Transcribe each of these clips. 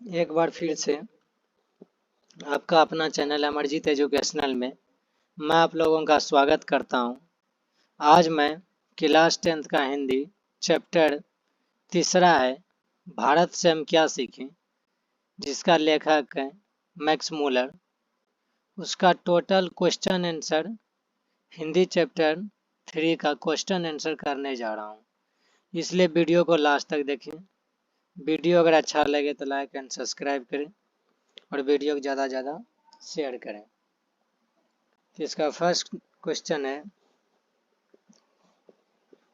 एक बार फिर से आपका अपना चैनल अमरजीत एजुकेशनल में मैं आप लोगों का स्वागत करता हूं। आज मैं क्लास 10th का हिंदी चैप्टर तीसरा है भारत से हम क्या सीखें, जिसका लेखक है मैक्स मूलर। उसका total question answer Hindi chapter 3 का क्वेश्चन आंसर करने जा रहा हूं, इसलिए वीडियो को लास्ट तक देखें। वीडियो अगर अच्छा लगे तो लाइक एंड सब्सक्राइब करें और वीडियो को ज़्यादा से ज़्यादा शेयर करें। तो इसका फर्स्ट क्वेश्चन है,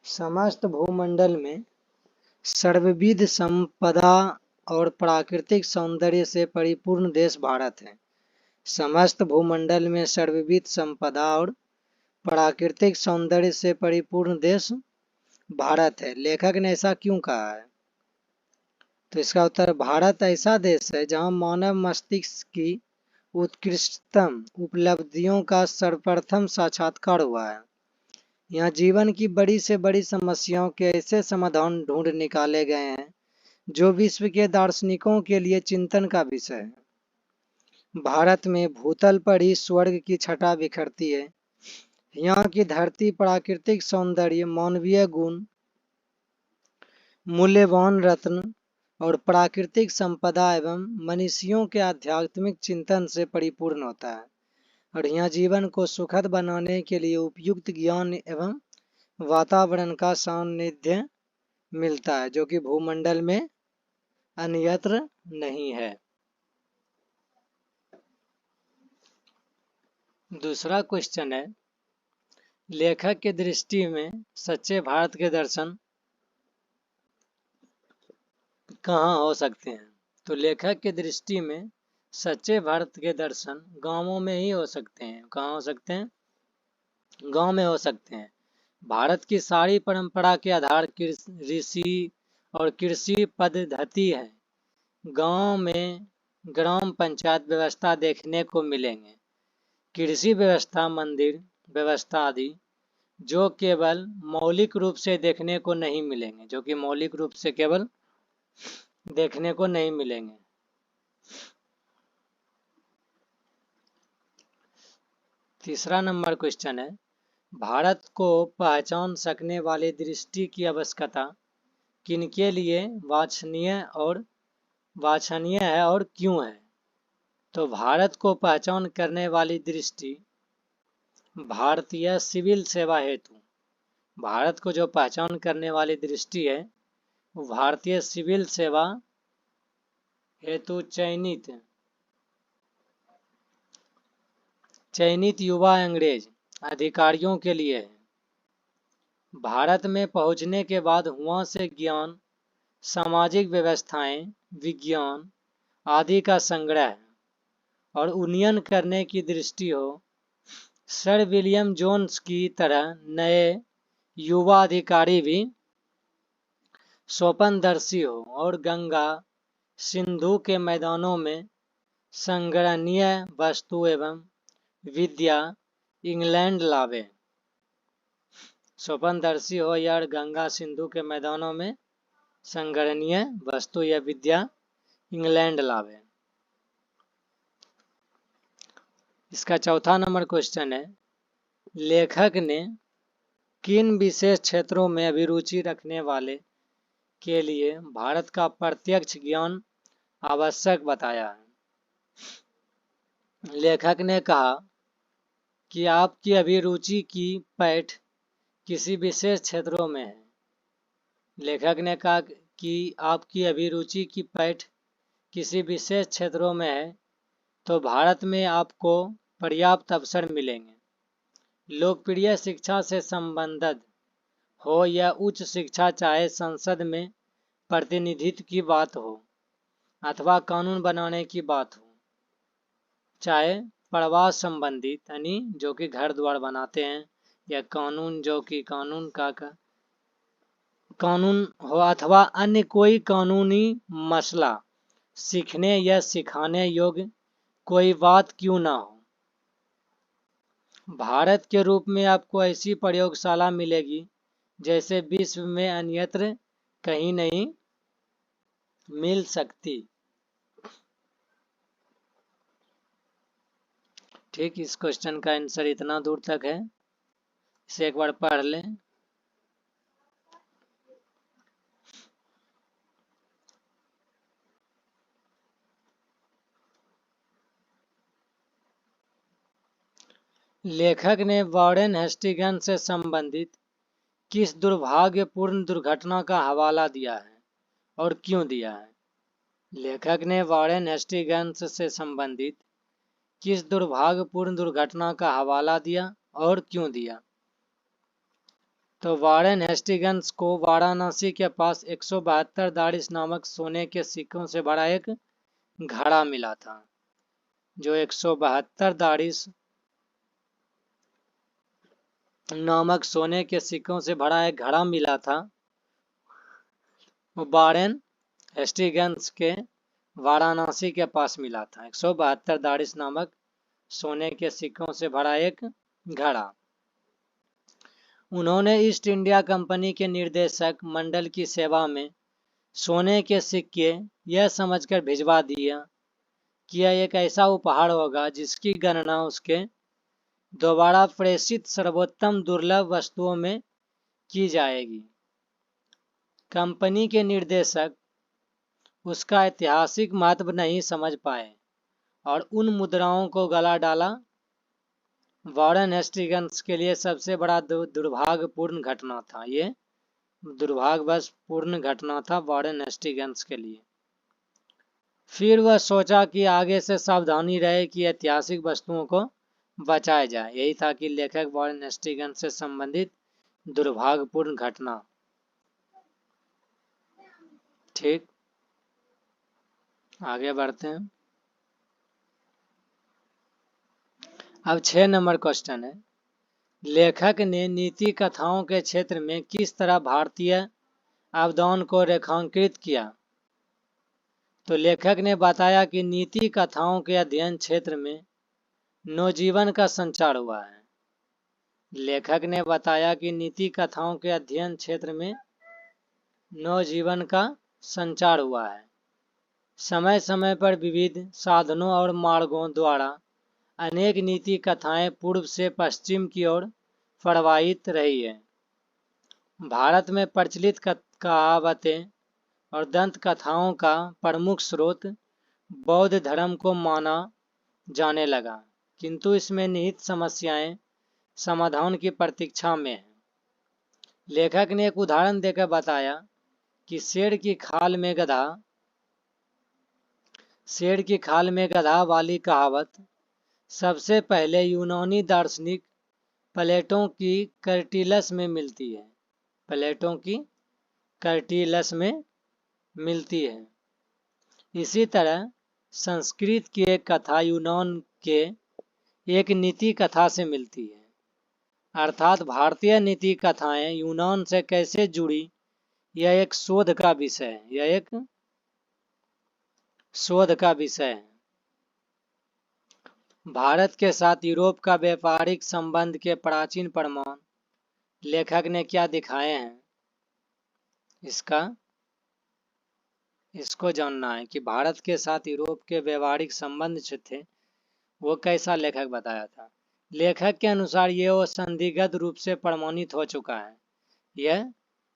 समस्त भूमंडल में सर्वविध संपदा और प्राकृतिक सौंदर्य से परिपूर्ण देश भारत है। समस्त भूमंडल में सर्वविध संपदा और प्राकृतिक सौंदर्य से परिपूर्ण देश भारत है। लेखक ने ऐसा क्यों कहा है? तो इसका उत्तर, भारत ऐसा देश है जहां मानव मस्तिष्क की उत्कृष्टतम उपलब्धियों का सर्वप्रथम साक्षात्कार हुआ है। यहाँ जीवन की बड़ी से बड़ी समस्याओं के ऐसे समाधान ढूंढ निकाले गए हैं जो विश्व के दार्शनिकों के लिए चिंतन का विषय है। भारत में भूतल पर ही स्वर्ग की छटा बिखरती है। यहाँ की धरती प्राकृतिक सौंदर्य, मानवीय गुण, मूल्यवान रत्न और प्राकृतिक संपदा एवं मनुष्यों के आध्यात्मिक चिंतन से परिपूर्ण होता है और यहाँ जीवन को सुखद बनाने के लिए उपयुक्त ज्ञान एवं वातावरण का सानिध्य मिलता है, जो कि भूमंडल में अन्यत्र नहीं है। दूसरा क्वेश्चन है, लेखक की दृष्टि में सच्चे भारत के दर्शन कहाँ हो सकते हैं? तो लेखक की दृष्टि में सच्चे भारत के दर्शन गांवों में ही हो सकते हैं। कहाँ हो सकते हैं? गांव में हो सकते हैं। भारत की सारी परंपरा के आधार ऋषि और कृषि पद्धति है। गांव में ग्राम पंचायत व्यवस्था देखने को मिलेंगे, कृषि व्यवस्था, मंदिर व्यवस्था आदि, जो केवल मौलिक रूप से देखने को नहीं मिलेंगे, जो कि मौलिक रूप से केवल देखने को नहीं मिलेंगे। तीसरा नंबर क्वेश्चन है, भारत को पहचान सकने वाली दृष्टि की आवश्यकता किनके लिए वांछनीय है और क्यों है? तो भारत को पहचान करने वाली दृष्टि भारतीय सिविल सेवा हेतु, भारत को जो पहचान करने वाली दृष्टि है वो भारतीय सिविल सेवा हेतु चयनित युवा अंग्रेज अधिकारियों के लिए है। भारत में पहुंचने के बाद वहां से ज्ञान, सामाजिक व्यवस्थाएं, विज्ञान आदि का संग्रह और उन्नयन करने की दृष्टि हो। सर विलियम जोन्स की तरह नए युवा अधिकारी भी स्वप्नदर्शी हो और गंगा सिंधु के मैदानों में संग्रहणीय वस्तु एवं विद्या इंग्लैंड लावे। स्वप्नदर्शी हो या गंगा सिंधु के मैदानों में संग्रहणीय वस्तु या विद्या इंग्लैंड लावे। इसका चौथा नंबर क्वेश्चन है, लेखक ने किन विशेष क्षेत्रों में अभिरुचि रखने वाले के लिए भारत का प्रत्यक्ष ज्ञान आवश्यक बताया है? लेखक ने कहा कि आपकी अभिरुचि की पैठ किसी विशेष क्षेत्रों में है। लेखक ने कहा कि आपकी अभिरुचि की पैठ किसी विशेष क्षेत्रों में है तो भारत में आपको पर्याप्त अवसर मिलेंगे। लोकप्रिय शिक्षा से संबंधित हो या उच्च शिक्षा, चाहे संसद में प्रतिनिधित्व की बात हो अथवा कानून बनाने की बात हो, चाहे प्रवास संबंधित यानी जो कि घर द्वार बनाते हैं, या कानून जो कि कानून हो, अथवा अन्य कोई कानूनी मसला, सीखने या सिखाने योग्य कोई बात क्यों ना हो, भारत के रूप में आपको ऐसी प्रयोगशाला मिलेगी जैसे विश्व में अन्यत्र कहीं नहीं मिल सकती। ठीक, इस क्वेश्चन का आंसर इतना दूर तक है, इसे एक बार पढ़ लें। लेखक ने वॉरेन हेस्टिंग्स से संबंधित किस दुर्भाग्यपूर्ण दुर्घटना का हवाला दिया है और क्यों दिया है? लेखक ने वॉरेन हेस्टिंग्स से संबंधित किस दुर्भाग्यपूर्ण दुर्घटना का हवाला दिया और क्यों दिया? तो वॉरेन हेस्टिंग्स को वाराणसी के पास 172 दारिश नामक सोने के सिक्कों से भरा एक घड़ा मिला था। जो 172 दारिश नामक सोने के सिक्कों से भरा एक घड़ा मिला था, वो वॉरेन हेस्टिंग्स के वाराणसी के पास मिला था। 172 दारिश नामक सोने के सिक्कों से भरा एक घड़ा उन्होंने ईस्ट इंडिया कंपनी के निर्देशक मंडल की सेवा में सोने के सिक्के यह समझकर भिजवा दिया कि यह एक ऐसा उपहार होगा जिसकी गणना उसके दोबारा प्रेषित सर्वोत्तम दुर्लभ वस्तुओं में की जाएगी। कंपनी के निर्देशक उसका ऐतिहासिक महत्व नहीं समझ पाए और उन मुद्राओं को गला डाला। वॉरेन हेस्टिंग्स के लिए सबसे बड़ा दुर्भाग्यपूर्ण घटना था। ये दुर्भाग्यपूर्ण घटना था वॉरेन हेस्टिंग्स के लिए। फिर वह सोचा कि आगे से सावधानी रहे कि ऐतिहासिक वस्तुओं को बचाया जाए। यही था कि लेखक वॉरेन हेस्टिंग्स से संबंधित दुर्भाग्यपूर्ण घटना। ठीक, आगे बढ़ते हैं। अब 6 नंबर क्वेश्चन है, लेखक ने नीति कथाओं के क्षेत्र में किस तरह भारतीय अवदान को रेखांकित किया? तो लेखक ने बताया कि नीति कथाओं के अध्ययन क्षेत्र में नवजीवन का संचार हुआ है। लेखक ने बताया कि नीति कथाओं के अध्ययन क्षेत्र में नवजीवन का संचार हुआ है। समय समय पर विविध साधनों और मार्गों द्वारा अनेक नीति कथाएं पूर्व से पश्चिम की ओर प्रवाहित रही है। भारत में प्रचलित कहावतें और दंत कथाओं का प्रमुख स्रोत बौद्ध धर्म को माना जाने लगा, किंतु इसमें निहित समस्याएं समाधान की प्रतीक्षा में हैं। लेखक ने एक उदाहरण देकर बताया कि शेर की खाल में गधा वाली कहावत सबसे पहले यूनानी दार्शनिक प्लेटो की कर्टिलस में मिलती है। प्लेटो की कर्टिलस में मिलती है। इसी तरह संस्कृत की एक कथा यूनान के एक नीति कथा से मिलती है। अर्थात भारतीय नीति कथाएं यूनान से कैसे जुड़ी, यह एक शोध का विषय है। यह एक शोध का विषय है। भारत के साथ यूरोप का व्यापारिक संबंध के प्राचीन प्रमाण लेखक ने क्या दिखाए हैं, इसको जानना है कि भारत के साथ यूरोप के व्यापारिक संबंध जो थे वो कैसा लेखक बताया था। लेखक के अनुसार ये वो संदिग्ध रूप से प्रमाणित हो चुका है। यह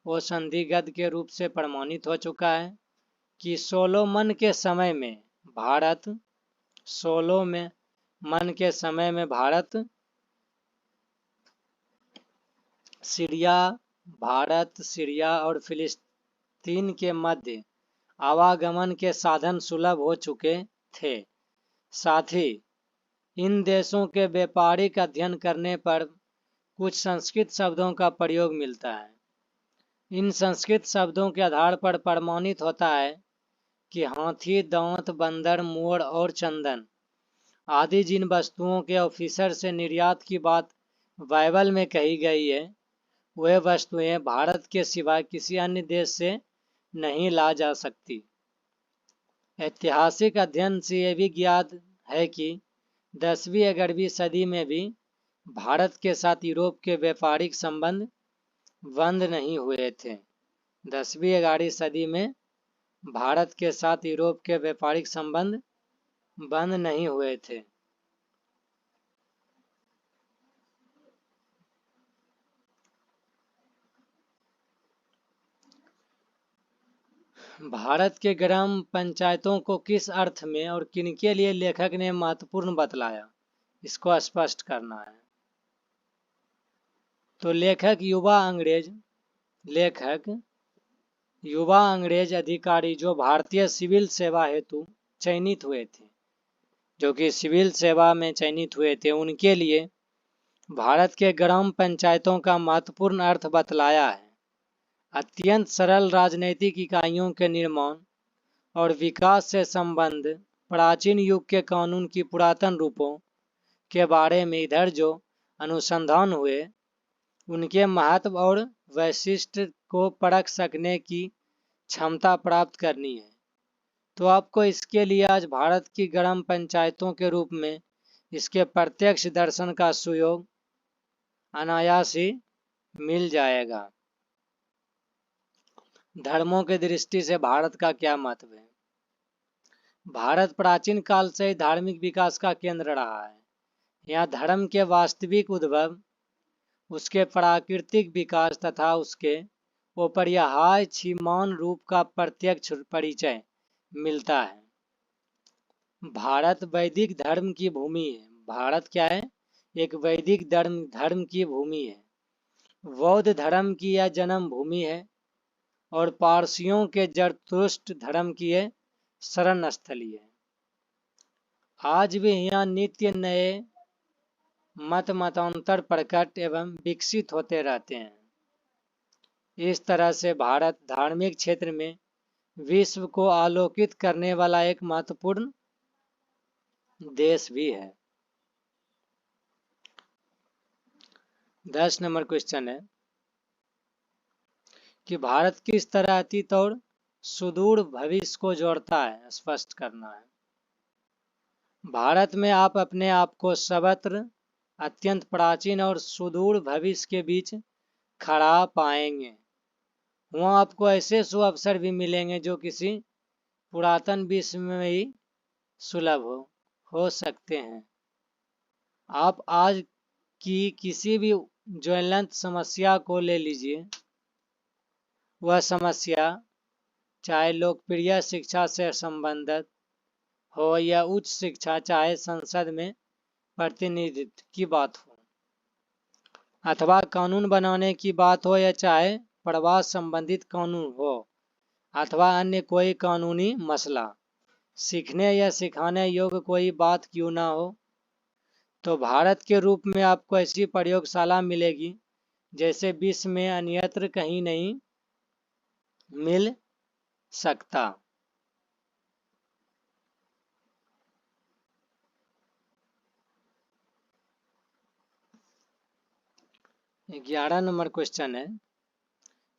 वो संदिग्ध के रूप से प्रमाणित हो चुका है कि सोलोमन के समय में भारत सीरिया और फिलिस्तीन के मध्य आवागमन के साधन सुलभ हो चुके थे। साथ ही इन देशों के व्यापारिक अध्ययन करने पर कुछ संस्कृत शब्दों का प्रयोग मिलता है। इन संस्कृत शब्दों के आधार पर प्रमाणित होता है कि हाथी, दांत, बंदर, मोर और चंदन आदि जिन वस्तुओं के ऑफिसर से निर्यात की बात बाइबल में कही गई है, वह वस्तुएं भारत के सिवाय किसी अन्य देश से नहीं ला जा सकती। ऐतिहासिक अध्ययन से यह भी ज्ञात है कि 10वीं-11वीं सदी में भी भारत के साथ यूरोप के व्यापारिक संबंध बंद नहीं हुए थे। 10वीं-11वीं सदी में भारत के साथ यूरोप के व्यापारिक संबंध बंद नहीं हुए थे। भारत के ग्राम पंचायतों को किस अर्थ में और किनके लिए लेखक ने महत्वपूर्ण बतलाया, इसको स्पष्ट करना है। तो लेखक युवा अंग्रेज अधिकारी जो भारतीय सिविल सेवा हेतु चयनित हुए थे, उनके लिए भारत के ग्राम पंचायतों का महत्वपूर्ण अर्थ बतलाया है। अत्यंत सरल राजनीतिक इकाइयों के निर्माण और विकास से संबंध प्राचीन युग के कानून की पुरातन रूपों के बारे में इधर जो अनुसंधान हुए, उनके महत्व और वैशिष्ट्य को परख सकने की क्षमता प्राप्त करनी है। तो आपको इसके लिए आज भारत की ग्राम पंचायतों के रूप में इसके प्रत्यक्ष दर्शन का सुयोग अनायास ही मिल जाएगा। धर्मों की दृष्टि से भारत का क्या महत्व है? भारत प्राचीन काल से धार्मिक विकास का केंद्र रहा है। यहाँ धर्म के वास्तविक उद्भव, उसके प्राकृतिक विकास तथा उसके अपरिहार्य रूप का प्रत्यक्ष परिचय मिलता है। भारत वैदिक धर्म की भूमि है। भारत क्या है? एक वैदिक धर्म की भूमि है। बौद्ध धर्म की यह जन्म भूमि है और पारसियों के जरतुष्ट धर्म की यह शरण स्थली है। आज भी यहाँ नित्य नए मतांतर प्रकट एवं विकसित होते रहते हैं। इस तरह से भारत धार्मिक क्षेत्र में विश्व को आलोकित करने वाला एक महत्वपूर्ण देश भी है। 10 नंबर क्वेश्चन है कि भारत किस तरह अतीत और सुदूर भविष्य को जोड़ता है, स्पष्ट करना है। भारत में आप अपने आप को सर्वत्र अत्यंत प्राचीन और सुदूर भविष्य के बीच खड़ा पाएंगे। वहाँ आपको ऐसे सुअवसर भी मिलेंगे जो किसी पुरातन विश्व में ही सुलभ हो सकते हैं। आप आज की किसी भी ज्वलंत समस्या को ले लीजिए, वह समस्या चाहे लोकप्रिय शिक्षा से संबंधित हो या उच्च शिक्षा, चाहे संसद में प्रतिनिधित्व की बात हो अथवा कानून बनाने की बात हो, या चाहे प्रवास संबंधित कानून हो अथवा अन्य कोई कानूनी मसला, सीखने या सिखाने योग्य कोई बात क्यों ना हो, तो भारत के रूप में आपको ऐसी प्रयोगशाला मिलेगी जैसे विश्व में अन्यत्र कहीं नहीं मिल सकता। ग्यारह नंबर क्वेश्चन है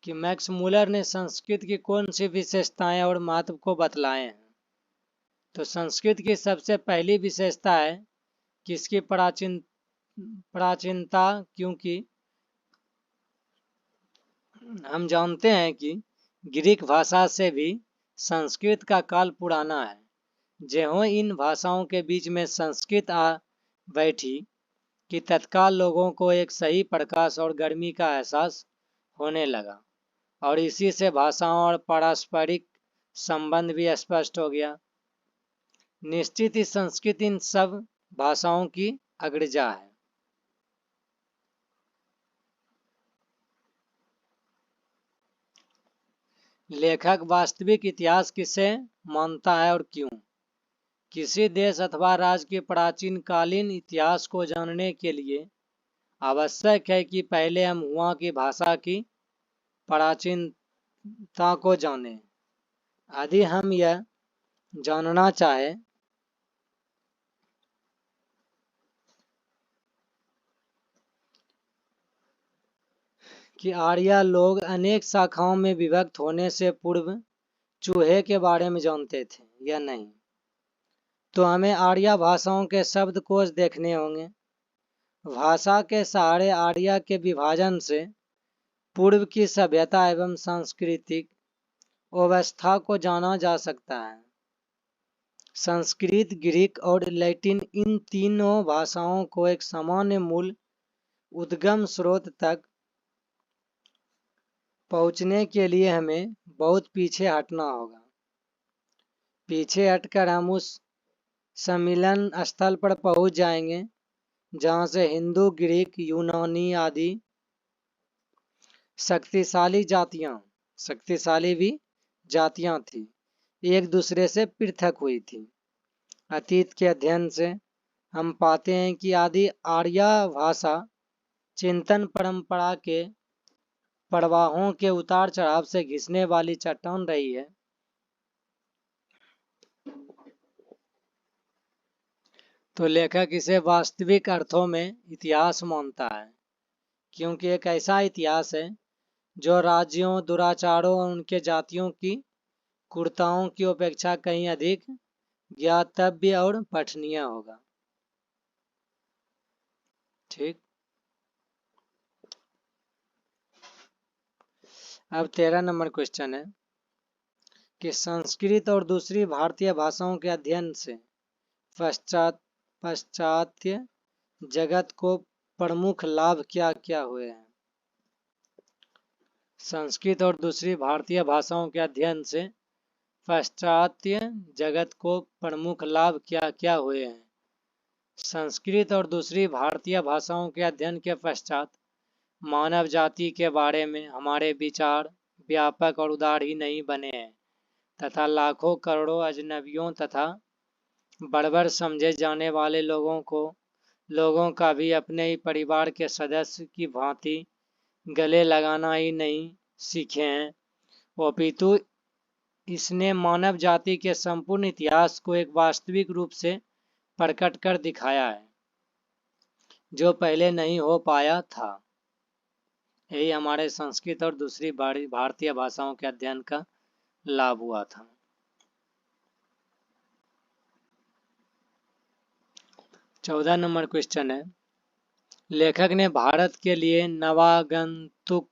कि मैक्स मूलर ने संस्कृत की कौन सी विशेषताएं और महत्व को बतलाए हैं। तो संस्कृत की सबसे पहली विशेषता है कि इसकी प्राचीनता, क्योंकि हम जानते हैं कि ग्रीक भाषा से भी संस्कृत का काल पुराना है। ज्यों इन भाषाओं के बीच में संस्कृत आ बैठी कि तत्काल लोगों को एक सही प्रकाश और गर्मी का एहसास होने लगा, और इसी से भाषाओं और पारस्परिक संबंध भी स्पष्ट हो गया। निश्चित ही संस्कृत इन सब भाषाओं की अग्रजा है। लेखक वास्तविक इतिहास किसे मानता है और क्यों? किसी देश अथवा राज्य के प्राचीन कालीन इतिहास को जानने के लिए आवश्यक है कि पहले हम वहाँ की भाषा की प्राचीनता को जानें। यदि हम यह जानना चाहें कि आर्य लोग अनेक शाखाओं में विभक्त होने से पूर्व चूहे के बारे में जानते थे या नहीं, तो हमें आर्य भाषाओं के शब्दकोश देखने होंगे। भाषा के सहारे आर्य के विभाजन से पूर्व की सभ्यता एवं सांस्कृतिक अवस्था को जाना जा सकता है। संस्कृत, ग्रीक और लैटिन इन तीनों भाषाओं को एक सामान्य मूल उद्गम स्रोत तक पहुंचने के लिए हमें बहुत पीछे हटना होगा। पीछे हटकर हम उस सम्मिलन स्थल पर पहुंच जाएंगे जहां से हिंदू, ग्रीक, यूनानी आदि शक्तिशाली भी जातियां थी, एक दूसरे से पृथक हुई थी। अतीत के अध्ययन से हम पाते हैं कि आदि आर्या भाषा चिंतन परंपरा के प्रवाहों के उतार चढ़ाव से घिसने वाली चट्टान रही है। तो लेखक इसे वास्तविक अर्थों में इतिहास मानता है, क्योंकि एक ऐसा इतिहास है जो राज्यों, दुराचारों और उनके जातियों की कुर्ताओं की अपेक्षा कहीं अधिक ज्ञातव्य और पठनीय होगा। ठीक। अब 13 नंबर क्वेश्चन है कि संस्कृत और दूसरी भारतीय भाषाओं के अध्ययन से पाश्चात्य जगत को प्रमुख लाभ क्या क्या हुए हैं। संस्कृत और दूसरी भारतीय भाषाओं के अध्ययन से पाश्चात्य जगत को प्रमुख लाभ क्या क्या हुए हैं। संस्कृत और दूसरी भारतीय भाषाओं के अध्ययन के पश्चात मानव जाति के बारे में हमारे विचार व्यापक और उदार ही नहीं बने हैं, तथा लाखों करोड़ों अजनबियों तथा बर्बर समझे जाने वाले लोगों का भी अपने ही परिवार के सदस्य की भांति गले लगाना ही नहीं सीखे हैं, अपितु इसने मानव जाति के संपूर्ण इतिहास को एक वास्तविक रूप से प्रकट कर दिखाया है जो पहले नहीं हो पाया था। यही हमारे संस्कृत और दूसरी भारतीय भाषाओं के अध्ययन का लाभ हुआ था। 14 नंबर क्वेश्चन है, लेखक ने भारत के लिए नवागंतुक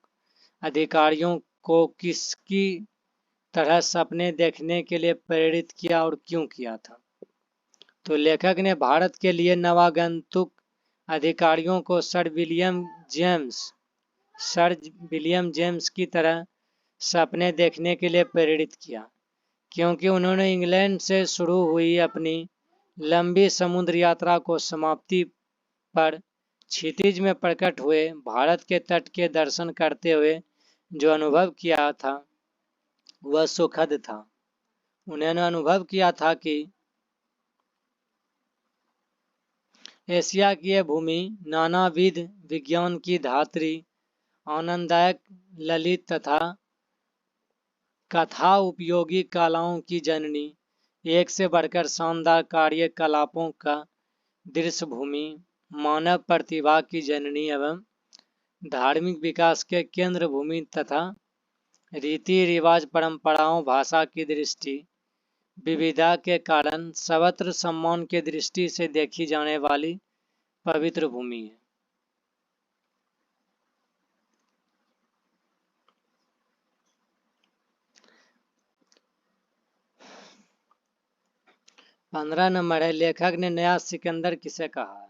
अधिकारियों को किसकी तरह सपने देखने के लिए प्रेरित किया और क्यों किया था। तो लेखक ने भारत के लिए नवागंतुक अधिकारियों को सर विलियम जेम्स की तरह सपने देखने के लिए प्रेरित किया, क्योंकि उन्होंने इंग्लैंड से शुरू हुई अपनी लंबी समुद्र यात्रा को समाप्ति पर क्षितिज में प्रकट हुए भारत के तट के दर्शन करते हुए जो अनुभव किया था वह सुखद था। उन्होंने अनुभव किया था कि एशिया की यह भूमि नानाविध विज्ञान की धात्री, आनंददायक, ललित तथा कथा उपयोगी कलाओं की जननी, एक से बढ़कर शानदार कार्यकलापों का दृश्य भूमि, मानव प्रतिभा की जननी एवं धार्मिक विकास के केंद्र भूमि तथा रीति रिवाज, परंपराओं, भाषा की दृष्टि विविधता के कारण सर्वत्र सम्मान के दृष्टि से देखी जाने वाली पवित्र भूमि है। पंद्रह नंबर है, लेखक ने नया सिकंदर किसे कहा है।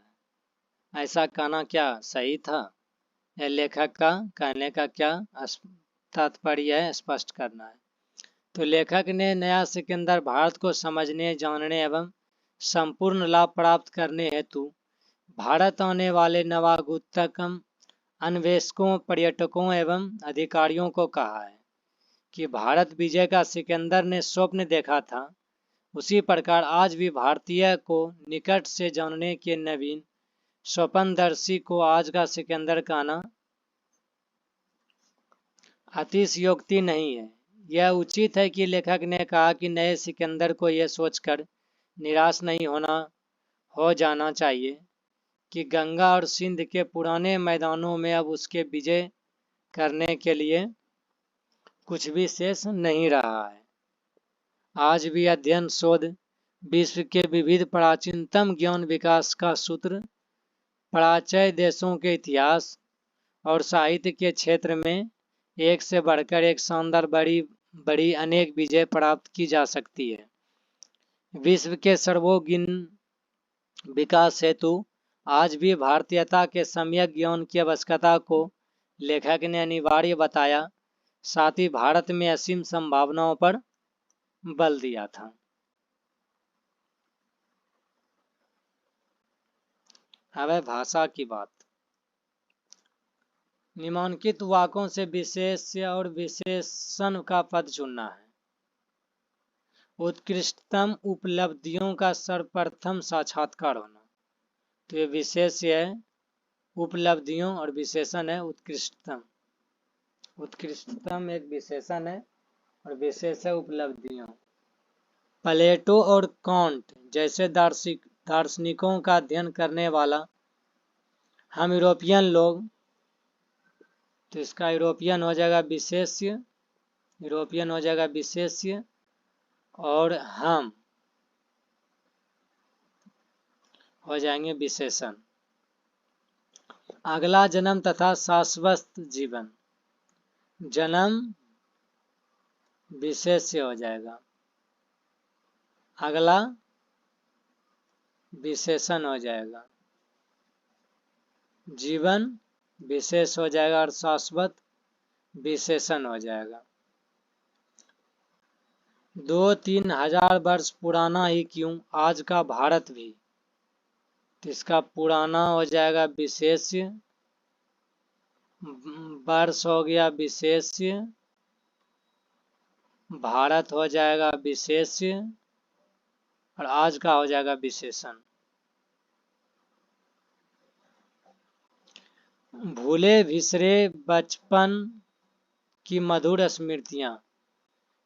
ऐसा कहना क्या सही था? यह लेखक का कहने का क्या तात्पर्य है, स्पष्ट करना है। तो लेखक ने नया सिकंदर भारत को समझने, जानने एवं संपूर्ण लाभ प्राप्त करने हेतु भारत आने वाले नवागंतुक अन्वेषकों, पर्यटकों एवं अधिकारियों को कहा है कि भारत विजय का सिकंदर ने स्वप्न देखा था, उसी प्रकार आज भी भारतीय को निकट से जानने के नवीन स्वप्नदर्शी को आज का सिकंदर कहना अतिशयोक्ति नहीं है। यह उचित है कि लेखक ने कहा कि नए सिकंदर को यह सोचकर निराश नहीं हो जाना चाहिए कि गंगा और सिंध के पुराने मैदानों में अब उसके विजय करने के लिए कुछ भी शेष नहीं रहा है। आज भी अध्ययन, शोध विश्व के विविध प्राचीनतम ज्ञान विकास का सूत्र, प्राच्य देशों के इतिहास और साहित्य के क्षेत्र में एक से बढ़कर एक शानदार बड़ी अनेक विजय प्राप्त की जा सकती है। विश्व के सर्वोगिन विकास हेतु आज भी भारतीयता के सम्यक ज्ञान की आवश्यकता को लेखक ने अनिवार्य बताया। साथ ही भारत में असीम संभावनाओं पर बल दिया था। अब है भाषा की बात। निम्नलिखित वाक्यों से विशेष्य और विशेषण का पद चुनना है। उत्कृष्टतम उपलब्धियों का सर्वप्रथम साक्षात्कार होना। तो ये विशेष्य है उपलब्धियों और विशेषण है उत्कृष्टतम। उत्कृष्टतम एक विशेषण है और विशेष है उपलब्धियों। प्लेटो और कांट जैसे दार्शनिकों का अध्ययन करने वाला हम यूरोपियन लोग, तो इसका यूरोपियन हो जाएगा विशेष्य, यूरोपियन हो जाएगा विशेष्य, और हम हो जाएंगे विशेषण। अगला जन्म तथा शाश्वत जीवन, जन्म विशेष्य हो जाएगा, अगला विशेषण हो जाएगा, जीवन विशेष हो जाएगा और शाश्वत विशेषण हो जाएगा। 2-3 हजार वर्ष पुराना ही क्यों, आज का भारत भी, तो इसका पुराना हो जाएगा विशेष्य, वर्ष हो गया विशेष्य, भारत हो जाएगा विशेष्य, और आज का हो जाएगा विशेषण। भूले बिसरे बचपन की मधुर स्मृतियां,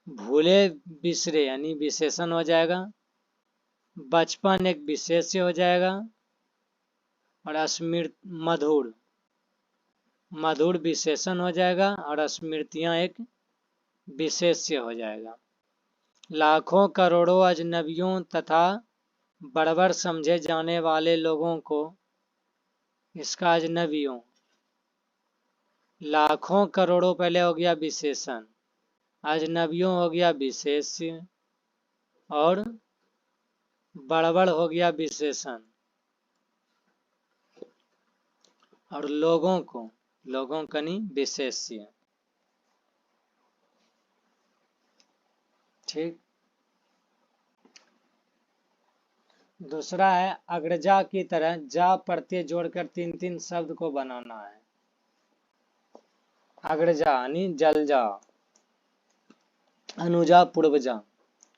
भूले बिसरे यानी विशेषण हो जाएगा, बचपन एक विशेष्य हो जाएगा, और मधुर, मधुर विशेषण हो जाएगा, और स्मृतियां एक विशेष्य हो जाएगा। लाखों करोड़ों अजनबियों तथा बड़बर समझे जाने वाले लोगों को, इसका अजनबियों, लाखों करोड़ों पहले हो गया विशेषण, अजनबियों हो गया विशेष्य, और बड़बड़ हो गया विशेषण, और लोगों को, लोगों का नहीं विशेष्य। ठीक। दूसरा है अग्रजा की तरह जा प्रत्यय जोड़कर 3-3 शब्द को बनाना है। अग्रजा यानी जलजा, अनुजा, पूर्वजा,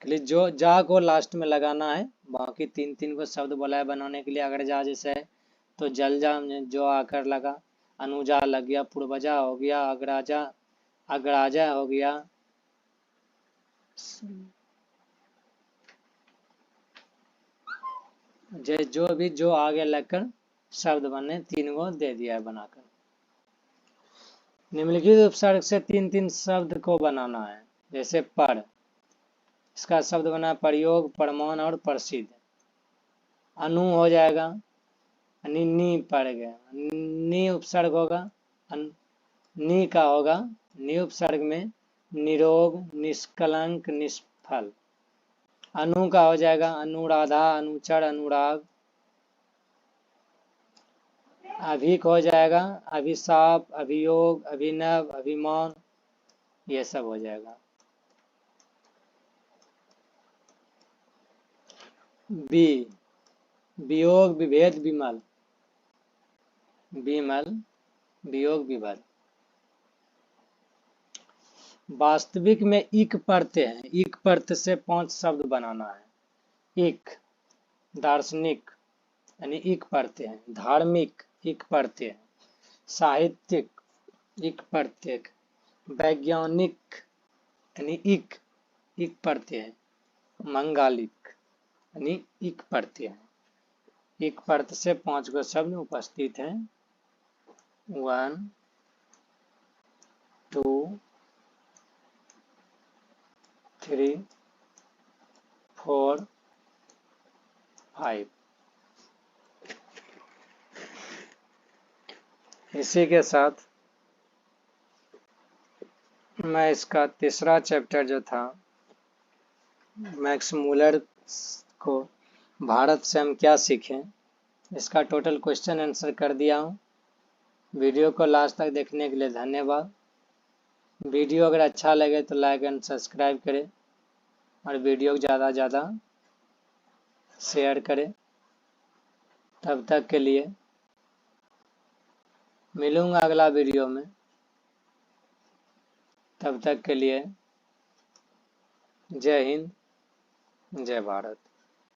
जो जा को लास्ट में लगाना है, बाकी 3-3 को शब्द बोला है बनाने के लिए। अग्रजा जैसे है तो जलजा जो आकर लगा, अनुजा लग गया, पूर्वजा हो गया, अग्रजा, अग्राजा हो गया, जो भी जो आगे लगकर शब्द बने 3 को दे दिया है बनाकर। निम्नलिखित उपसर्ग से 3-3 शब्द को बनाना है। जैसे पर, इसका शब्द बना प्रयोग, प्रमाण और प्रसिद्ध। अनु हो जाएगा, नी पड़ गया, नी उपसर्ग होगा, नी का होगा, नी उपसर्ग में निरोग, निष्कलंक, निष्फल। अनु का हो जाएगा अनुराधा, अनुचर, अनुराग। अभिक हो जाएगा अभिशाप, अभियोग, अभिनव, अभिमान, ये सब हो जाएगा। बी, वियोग, विभेद, विमल, विमल, वियोग, विभेद। वास्तविक में इक पढ़ते हैं, इक पढ़ते से 5 शब्द बनाना है। इक, दार्शनिक यानी इक पढ़ते हैं, धार्मिक इक पढ़ते हैं, साहित्यिक इक पढ़ते हैं, वैज्ञानिक यानी इक पढ़ते हैं, मंगालिक यानी इक पढ़ते हैं। इक पर्त से 5 गो शब्द उपस्थित हैं। 1 2 3 4 5। इसी के साथ मैं इसका तीसरा चैप्टर जो था मैक्स मूलर को भारत से हम क्या सीखें, इसका टोटल क्वेश्चन आंसर कर दिया हूँ। वीडियो को लास्ट तक देखने के लिए धन्यवाद। वीडियो अगर अच्छा लगे तो लाइक एंड सब्सक्राइब करें और वीडियो को ज़्यादा ज़्यादा शेयर करें। तब तक के लिए मिलूँगा अगला वीडियो में। तब तक के लिए जय हिंद, जय भारत।